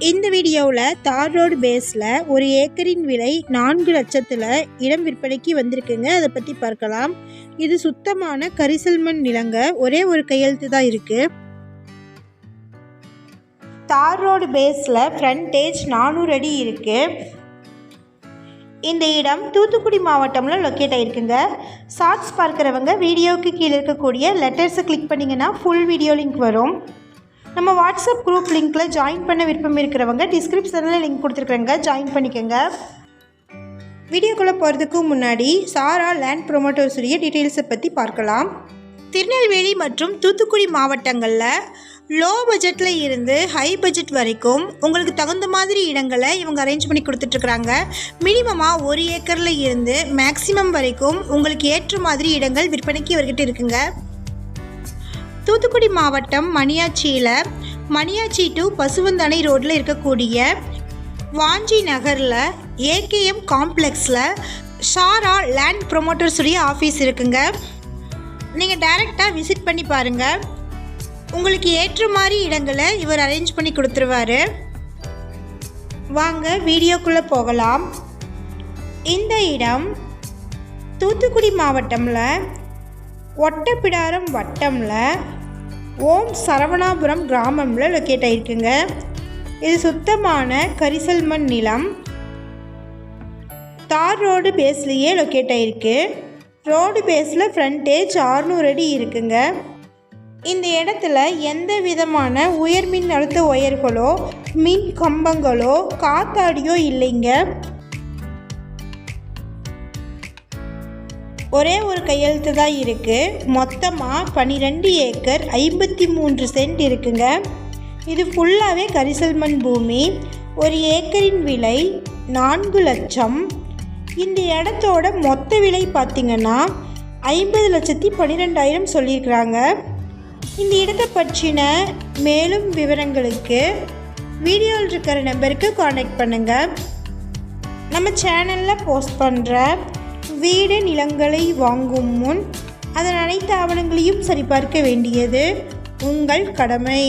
இந்த வீடியோவில் தார் ரோடு பேஸில் ஒரு ஏக்கரின் விலை 4 லட்சத்தில் இடம் விற்பனைக்கு வந்திருக்குங்க. அதை பற்றி பார்க்கலாம். இது சுத்தமான கரிசல் மண் நிலங்க. ஒரே ஒரு கையெழுத்து தான் இருக்குது. தார் ரோடு பேஸில் ஃப்ரண்டேஜ் 400 அடி இருக்குது. இந்த இடம் தூத்துக்குடி மாவட்டமில் லொக்கேட் ஆகிருக்குங்க. ஷார்ட்ஸ் பார்க்குறவங்க வீடியோவுக்கு கீழே இருக்கக்கூடிய லெட்டர்ஸை கிளிக் பண்ணிங்கன்னா ஃபுல் வீடியோ லிங்க் வரும். நம்ம வாட்ஸ்அப் குரூப் லிங்க்கில் ஜாயின் பண்ண விருப்பம் இருக்கிறவங்க டிஸ்கிரிப்ஷனில் லிங்க் கொடுத்துருக்குறேங்க, ஜாயின் பண்ணிக்கோங்க. வீடியோக்குள்ளே போகிறதுக்கு முன்னாடி சாரா லேண்ட் ப்ரொமோட்டர்ஸுடைய டீட்டெயில்ஸை பற்றி பார்க்கலாம். திருநெல்வேலி மற்றும் தூத்துக்குடி மாவட்டங்களில் லோ பட்ஜெட்டில் இருந்து ஹை பட்ஜெட் வரைக்கும் உங்களுக்கு தகுந்த மாதிரி இடங்களை இவங்க அரேஞ்ச் பண்ணி கொடுத்துட்ருக்குறாங்க. மினிமமாக 1 ஏக்கரில் இருந்து மேக்ஸிமம் வரைக்கும் உங்களுக்கு ஏற்ற மாதிரி இடங்கள் விற்பனைக்கு இவர்கிட்ட இருக்குங்க. தூத்துக்குடி மாவட்டம் மணியாச்சி டு பசுவந்தனை ரோட்டில் இருக்கக்கூடிய வாஞ்சி நகரில் ஏகேஎம் காம்ப்ளெக்ஸில் சாரா லேண்ட் ப்ரொமோட்டர்ஸுடைய ஆஃபீஸ் இருக்குங்க. நீங்கள் டைரெக்டாக விசிட் பண்ணி பாருங்கள். உங்களுக்கு ஏற்ற மாதிரி இடங்களை இவர் அரேஞ்ச் பண்ணி கொடுத்துருவார். வாங்க வீடியோக்குள்ளே போகலாம். இந்த இடம் தூத்துக்குடி மாவட்டமில் ஒட்டப்பிடாரம் வட்டமில் ஓம் சரவணாபுரம் கிராமமில் லொக்கேட் ஆகிருக்குங்க. இது சுத்தமான கரிசல் மண் நிலம். தார் ரோடு பேஸ்லேயே லொக்கேட் ஆகிருக்கு. ரோடு பேஸில் ஃப்ரண்டேஜ் 600 அடி இருக்குங்க. இந்த இடத்துல எந்த விதமான உயர்மின் அழுத்த ஒயர்களோ மின் கம்பங்களோ காத்தாடியோ இல்லைங்க. ஒரே ஒரு கையெழுத்து தான் இருக்குது. மொத்தமாக 12 ஏக்கர் 53 சென்ட் இருக்குங்க. இது ஃபுல்லாகவே கரிசல் மண் பூமி. ஒரு ஏக்கரின் விலை 4 லட்சம். இந்த இடத்தோட மொத்த விலை பார்த்திங்கன்னா 50,12,000 சொல்லியிருக்கிறாங்க. இந்த இடத்தை பற்றின மேலும் விவரங்களுக்கு வீடியோவில் இருக்கிற நம்பருக்கு கான்டாக்ட் பண்ணுங்கள். நம்ம சேனலில் போஸ்ட் பண்ணுற வீடு நிலங்களை வாங்கும் முன் அதன் அனைத்து ஆவணங்களையும் சரிபார்க்க வேண்டியது உங்கள் கடமை.